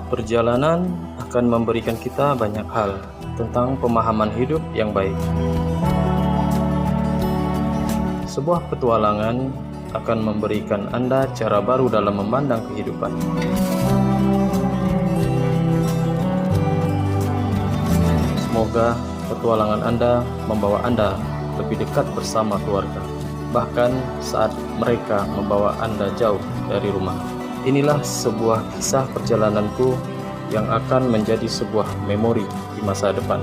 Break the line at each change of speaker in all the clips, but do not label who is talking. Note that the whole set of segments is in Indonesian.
perjalanan akan memberikan kita banyak hal tentang pemahaman hidup yang baik. Sebuah petualangan akan memberikan Anda cara baru dalam memandang kehidupan. Semoga petualangan Anda membawa Anda lebih dekat bersama keluarga, bahkan saat mereka membawa Anda jauh dari rumah. Inilah sebuah kisah perjalananku yang akan menjadi sebuah memori di masa depan.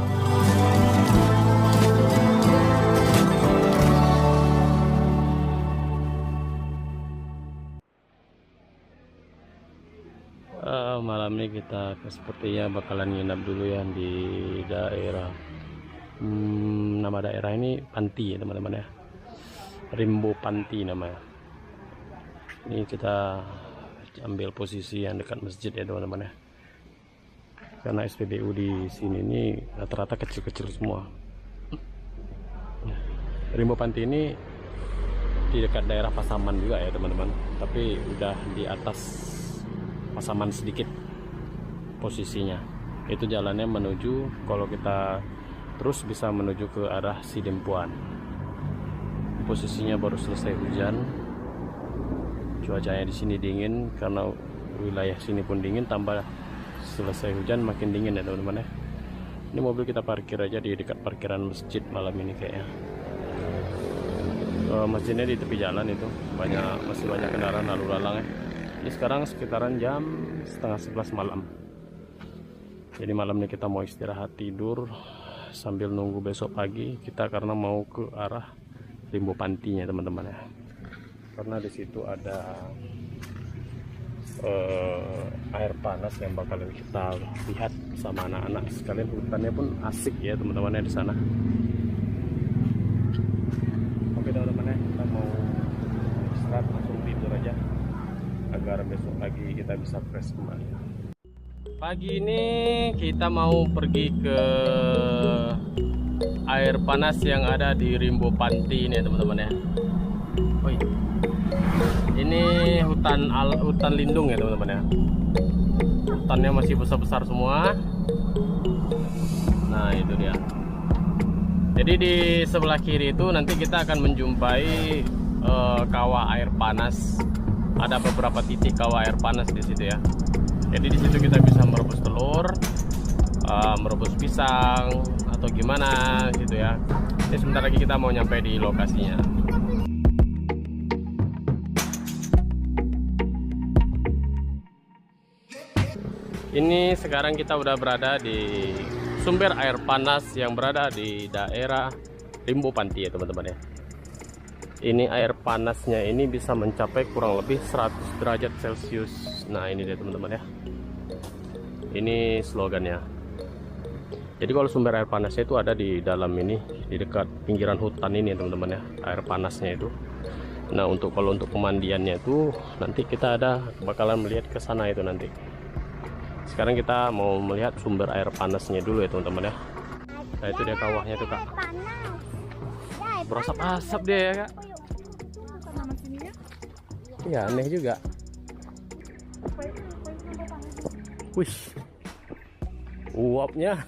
Malam ini kita sepertinya bakalan nginap dulu ya di daerah nama daerah ini Panti ya teman-teman ya, Rimbo Panti namanya. Ini kita ambil posisi yang dekat masjid ya teman-teman ya, karena SPBU di sini ini rata-rata kecil-kecil semua. Rimbo Panti ini di dekat daerah Pasaman juga ya teman-teman, tapi udah di atas Pasaman sedikit posisinya. Itu jalannya menuju, kalau kita terus bisa menuju ke arah Sidempuan. Posisinya baru selesai hujan, cuacanya di sini dingin karena wilayah sini pun dingin, tambah selesai hujan makin dingin ya teman-teman ya. Ini mobil kita parkir aja di dekat parkiran masjid malam ini kayaknya. Masjidnya di tepi jalan itu, masih banyak kendaraan lalu lalang ya. Ini sekarang sekitaran jam setengah 11 malam. Jadi malam ini kita mau istirahat tidur sambil nunggu besok pagi kita, karena mau ke arah Rimbo Pantinya teman-teman ya. Karena di situ ada air panas yang bakalan kita lihat sama anak-anak sekalian. Hutannya pun asik ya teman-teman ya di sana. Oke teman-teman ya, kita mau istirahat langsung tidur aja agar besok pagi kita bisa fresh kembali. Pagi ini kita mau pergi ke air panas yang ada di Rimbo Panti ini ya teman-teman ya. Oi. Ini hutan lindung ya teman-teman ya. Hutannya masih besar-besar semua. Nah itu dia. Jadi di sebelah kiri itu nanti kita akan menjumpai kawah air panas. Ada beberapa titik kawah air panas di situ ya. Jadi di situ kita bisa merebus telur, merebus pisang atau gimana gitu ya. Ini sebentar lagi kita mau nyampe di lokasinya. Ini sekarang kita udah berada di sumber air panas yang berada di daerah Rimbo Panti ya teman-teman ya. Ini air panasnya ini bisa mencapai kurang lebih 100 derajat Celcius. Nah ini dia teman-teman ya, ini slogannya. Jadi kalau sumber air panasnya itu ada di dalam ini, di dekat pinggiran hutan ini teman-teman ya, air panasnya itu. Nah kalau untuk pemandiannya itu nanti kita bakalan melihat ke sana itu nanti. Sekarang kita mau melihat sumber air panasnya dulu ya teman-teman ya. Nah itu dia kawahnya tuh kak, berasap-asap dia ya kak. Iya aneh juga. Wih, uapnya.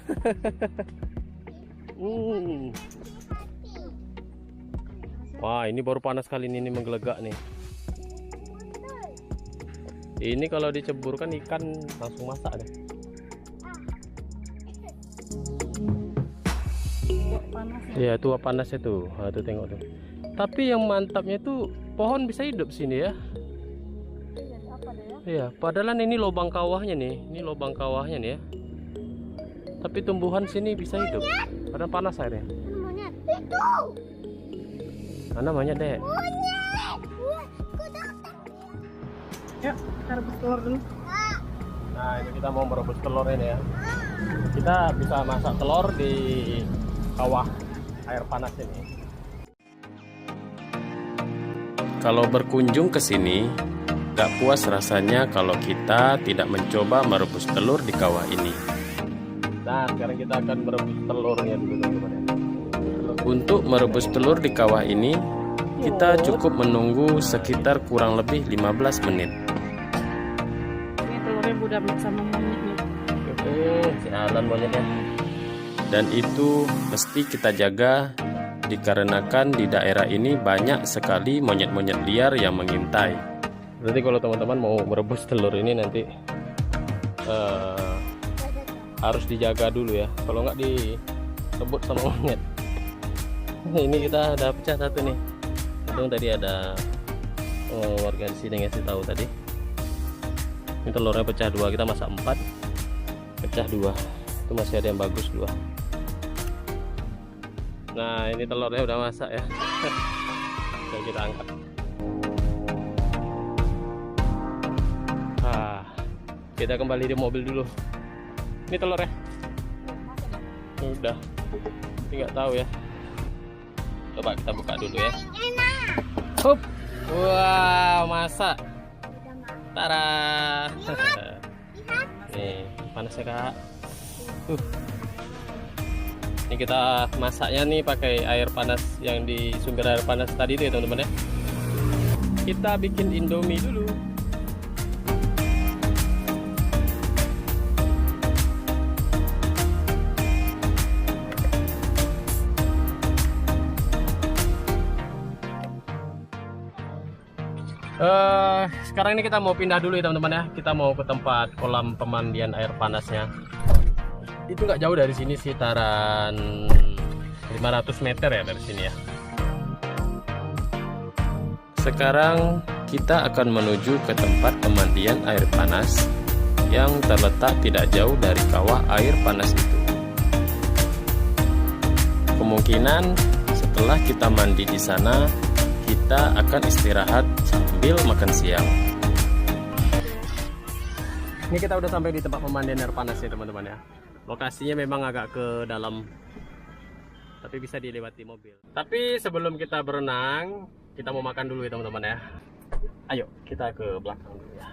Wah ini baru panas kali ini menggelegak nih. Ini kalau diceburkan ikan langsung masak deh. Iya itu uap panasnya tuh. Nah, tuh tengok tuh. Tapi yang mantapnya tuh pohon bisa hidup sini ya. Iya, padahal ini lubang kawahnya nih. Ini lubang kawahnya nih ya. Tapi tumbuhan sini bisa hidup. Padahal panas airnya. Mana monyet deh?
Ya, kita rebus telur dulu.
Nah, ini kita mau merebus telur ini ya. Kita bisa masak telur di kawah air panas ini. Kalau berkunjung ke sini, gak puas rasanya kalau kita tidak mencoba merebus telur di kawah ini. Nah, sekarang kita akan merebus telurnya dulu teman-teman ya. Untuk merebus telur di kawah ini, kita cukup menunggu sekitar kurang lebih 15 menit.
Ini telurnya Rembo Damat sama monyetnya.
Sialan monyetnya. Dan itu mesti kita jaga dikarenakan di daerah ini banyak sekali monyet-monyet liar yang mengintai. Berarti kalau teman-teman mau merebus telur ini nanti harus dijaga dulu ya, kalau nggak direbut sama monyet. Ini kita ada pecah satu nih. Untung tadi ada warga di sini ngasih tahu tadi. Ini telurnya pecah dua, kita masak 4, pecah 2. Itu masih ada yang bagus 2. Nah, ini telurnya udah masak ya. Oke, kita angkat. Kita kembali di mobil dulu. Ini telurnya udah, tapi nggak tahu ya. Coba kita buka dulu ya. Hup. Wow, masak. Tara. Nih, panas ya kak. Ini kita masaknya nih pakai air panas yang di sumber air panas tadi itu ya teman-teman ya. Kita bikin Indomie dulu. Sekarang ini kita mau pindah dulu ya teman-teman ya. Kita mau ke tempat kolam pemandian air panasnya. Itu nggak jauh dari sini, sekitaran 500 meter ya dari sini ya. Sekarang kita akan menuju ke tempat pemandian air panas yang terletak tidak jauh dari kawah air panas itu. Kemungkinan setelah kita mandi di sana, kita akan istirahat sambil makan siang. Ini kita udah sampai di tempat pemandian air panas ya teman-teman ya. Lokasinya memang agak ke dalam, tapi bisa dilewati mobil. Tapi sebelum kita berenang, kita mau makan dulu ya teman-teman ya. Ayo kita ke belakang dulu ya.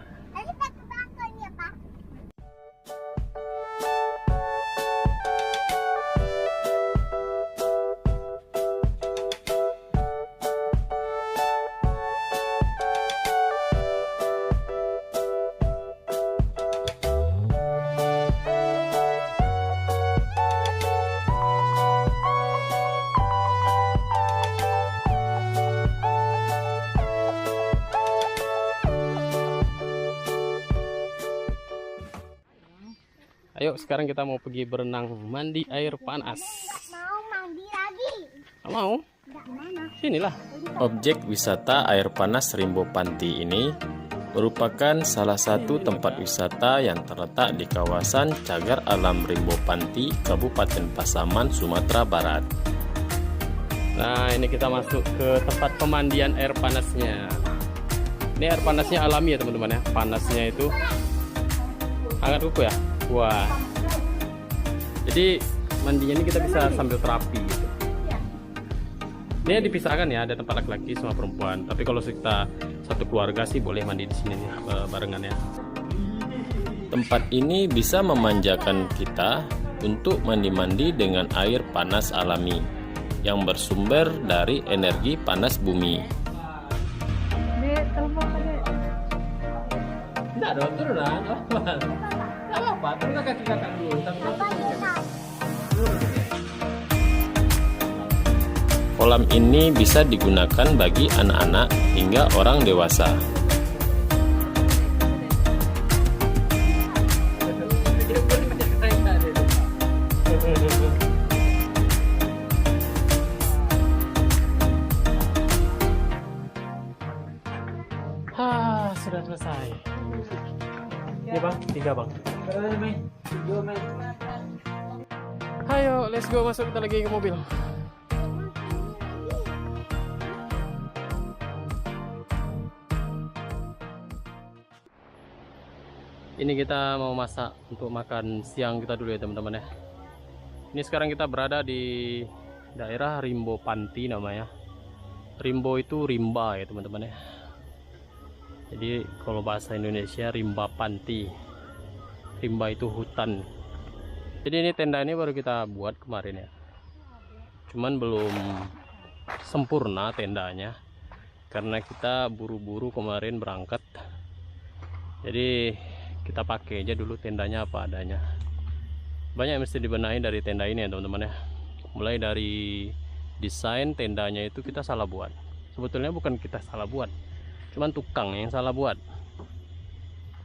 Ayo sekarang kita mau pergi berenang mandi air panas.
Mau mandi lagi?
Mau?
Mana?
Sinilah. Objek wisata air panas Rimbo Panti ini merupakan salah satu tempat wisata yang terletak di kawasan Cagar Alam Rimbo Panti, Kabupaten Pasaman, Sumatera Barat. Nah, ini kita masuk ke tempat pemandian air panasnya. Ini air panasnya alami ya teman-teman ya. Panasnya itu hangat kuku ya. Wah, jadi mandinya ini kita bisa sambil terapi gitu. Ini dipisahkan ya, ada tempat laki-laki sama perempuan. Tapi kalau kita satu keluarga sih boleh mandi di sini nih, barengan ya. Tempat ini bisa memanjakan kita untuk mandi-mandi dengan air panas alami yang bersumber dari energi panas bumi. Tidak ada turunan. Apa? Turun kaki kakak dulu. Kolam ini bisa digunakan bagi anak-anak hingga orang dewasa. Sudah selesai. Ini bang, 3 bang. Ayo, let's go, masuk kita lagi ke mobil. Ini kita mau masak untuk makan siang kita dulu ya teman-teman ya. Ini sekarang kita berada di daerah Rimbo Panti namanya. Rimbo itu rimba ya teman-teman ya. Jadi kalau bahasa Indonesia rimba panti. Rimba itu hutan. Jadi ini tenda ini baru kita buat kemarin ya. Cuman belum sempurna tendanya karena kita buru-buru kemarin berangkat. Jadi kita pakai aja dulu tendanya apa adanya. Banyak yang mesti dibenahi dari tenda ini ya teman-teman ya. Mulai dari desain tendanya itu kita salah buat. Sebetulnya bukan kita salah buat, cuman tukang yang salah buat.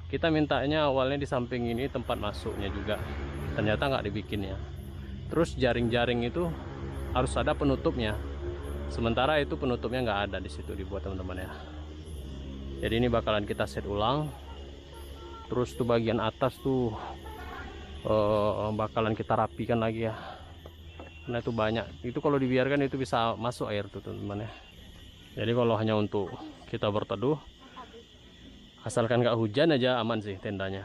Kita mintanya awalnya di samping ini tempat masuknya juga, ternyata nggak dibikinnya. Terus jaring-jaring itu harus ada penutupnya, sementara itu penutupnya nggak ada di situ dibuat teman-teman ya. Jadi ini bakalan kita set ulang. Terus tuh bagian atas tuh bakalan kita rapikan lagi ya, karena itu banyak, itu kalau dibiarkan itu bisa masuk air tuh teman-teman ya. Jadi kalau hanya untuk kita berteduh, asalkan nggak hujan aja aman sih tendanya.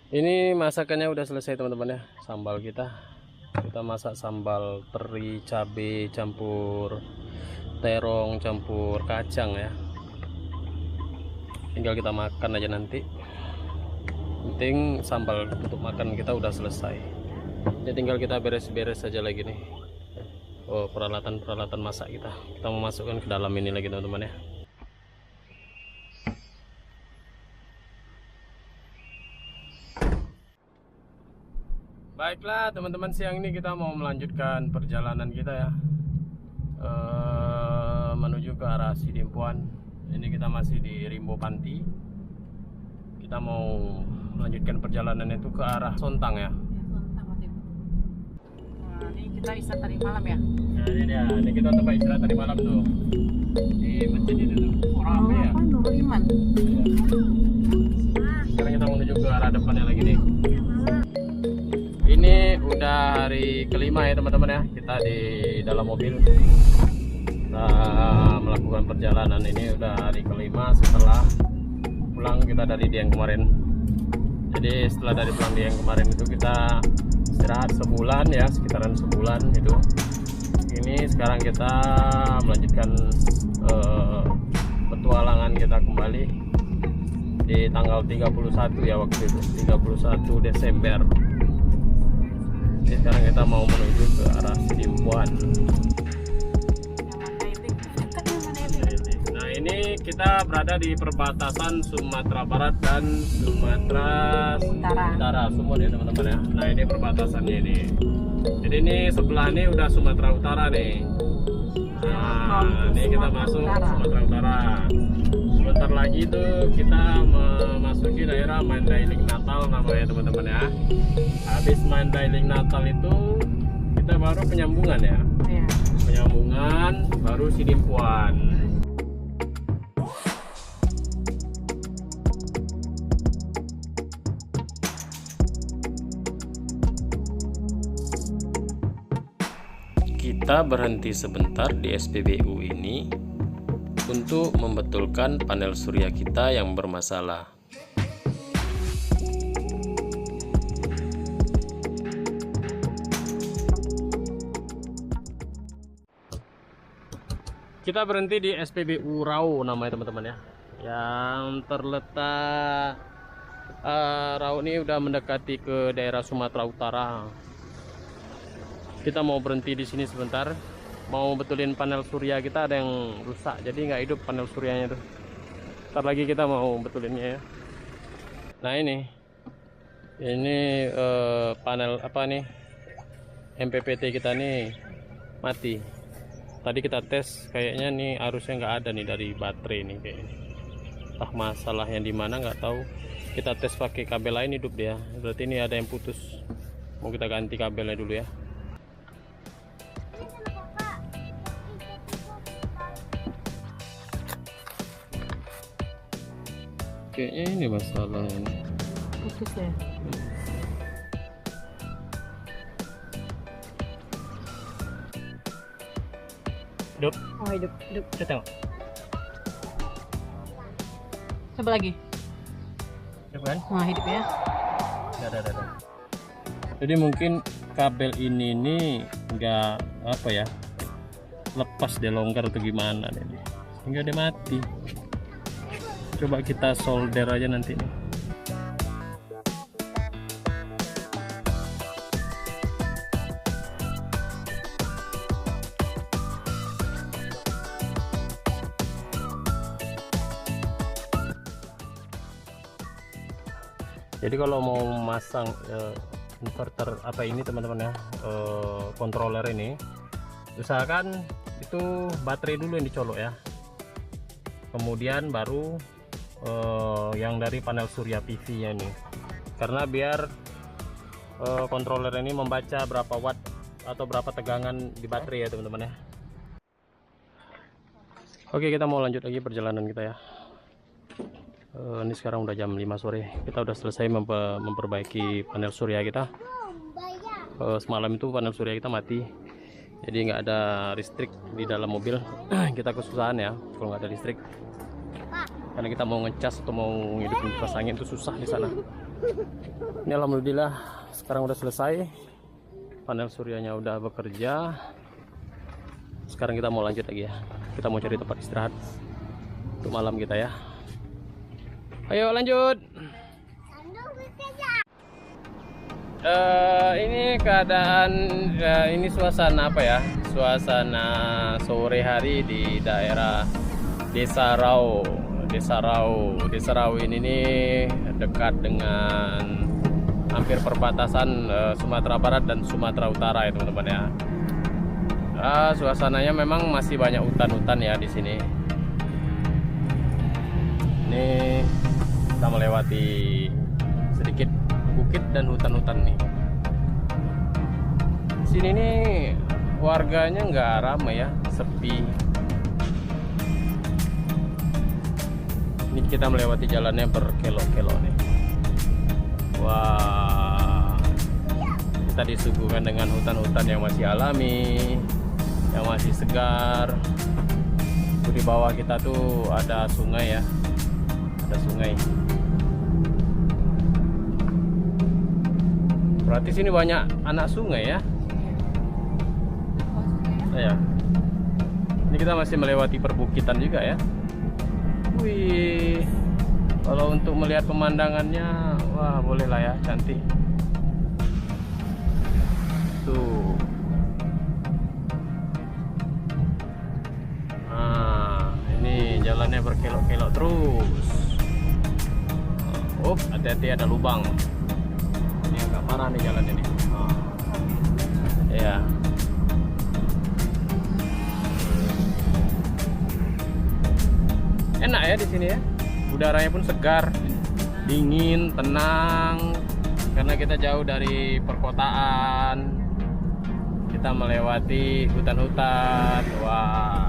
Ini masakannya udah selesai teman-teman ya. Sambal kita masak sambal teri, cabai campur terong campur kacang ya. Tinggal kita makan aja nanti. Penting sambal untuk makan kita udah selesai. Jadi tinggal kita beres-beres saja lagi nih. Peralatan masak kita mau masukkan ke dalam ini lagi teman-teman ya. Baiklah teman-teman, siang ini kita mau melanjutkan perjalanan kita ya, menuju ke arah Sidimpuan. Ini kita masih di Rimbo Panti. Kita mau melanjutkan perjalanan itu ke arah Sontang ya.
Nah, ini kita istirahat tadi malam ya.
Nah ini dia, ini kita tempat istirahat tadi malam tuh di masjid itu tuh. Rame ya.
Nurul Iman.
Sekarang kita menuju ke arah depannya lagi nih. Ini udah hari kelima ya teman-teman ya, kita di dalam mobil. Kita melakukan perjalanan ini udah hari kelima setelah pulang kita dari Dieng kemarin. Jadi setelah dari pulang Dieng kemarin itu kita istirahat sebulan ya, sekitaran sebulan itu. Ini sekarang kita melanjutkan petualangan kita kembali di tanggal 31 ya waktu itu, 31 Desember. Jadi sekarang kita mau menuju ke arah Sidimpuan. Nah ini kita berada di perbatasan Sumatera Barat dan Sumatera Utara semua ya teman-teman ya. Nah ini perbatasannya ini. Jadi ini sebelah ini udah Sumatera Utara nih. Nah ini kita masuk Sumatera Utara. Sebentar lagi itu kita memasuki daerah Mandailing Natal namanya teman-teman ya. Habis Mandailing Natal itu kita baru penyambungan ya. Penyambungan baru Sidimpuan. Kita berhenti sebentar di SPBU ini untuk membetulkan panel surya kita yang bermasalah. Kita berhenti di SPBU Rau namanya teman-teman ya, yang terletak Rau ini udah mendekati ke daerah Sumatera Utara. Kita mau berhenti di sini sebentar, mau betulin panel surya kita, ada yang rusak jadi nggak hidup panel suryanya tuh. Ntar lagi kita mau betulinnya ya. Nah ini panel apa nih, MPPT kita nih mati. Tadi kita tes kayaknya nih arusnya nggak ada nih dari baterai nih kayaknya. Entah masalahnya di mana nggak tahu. Kita tes pakai kabel lain hidup dia. Berarti ini ada yang putus. Mau kita ganti kabelnya dulu ya. Kayaknya ini masalahnya.
Putus ya.
Hidup.
Oh hidup.
Kita tengok.
Coba lagi.
Coba kan?
Nah, hidup ya.
Ada. Jadi mungkin kabel ini nih nggak apa ya, lepas dia longgar atau gimana deh, sehingga dia mati. Coba kita solder aja nanti nih. Jadi kalau mau masang inverter apa ini teman-teman ya, controller ini, usahakan itu baterai dulu yang dicolok ya, kemudian baru yang dari panel surya PV nya ini, karena biar controller ini membaca berapa watt atau berapa tegangan di baterai ya teman-teman ya. Oke, kita mau lanjut lagi perjalanan kita ya. Ini sekarang udah jam 5 sore, kita udah selesai memperbaiki panel surya kita. Semalam itu panel surya kita mati, jadi nggak ada listrik di dalam mobil. Kita kesusahan ya kalau nggak ada listrik, karena kita mau ngecas atau mau ngidupin kipas angin itu susah di sana. Ini alhamdulillah sekarang udah selesai, panel suryanya udah bekerja. Sekarang kita mau lanjut lagi ya, kita mau cari tempat istirahat untuk malam kita ya. Ayo lanjut. Ini keadaan ini suasana apa ya? Suasana sore hari di daerah Desa Rau. Desa Rau ini dekat dengan hampir perbatasan Sumatera Barat dan Sumatera Utara ya teman-teman ya. Suasananya memang masih banyak hutan-hutan ya di sini. Ini kita melewati sedikit bukit dan hutan-hutan nih. Sini nih warganya nggak ramai ya, sepi. Ini kita melewati jalannya berkelok-kelok nih. Wah, kita disuguhkan dengan hutan-hutan yang masih alami, yang masih segar. Di bawah kita tuh ada sungai ya, ada sungai. Berarti sini banyak anak sungai ya. Ya. Ini kita masih melewati perbukitan juga ya. Wih, kalau untuk melihat pemandangannya, wah boleh lah ya, cantik. Tuh. Nah, ini jalannya berkelok-kelok terus. Oh, hati-hati ada lubang. Ini agak parah nih jalan ini. Ya. Enak ya di sini ya. Udaranya pun segar, dingin, tenang. Karena kita jauh dari perkotaan. Kita melewati hutan-hutan. Wah.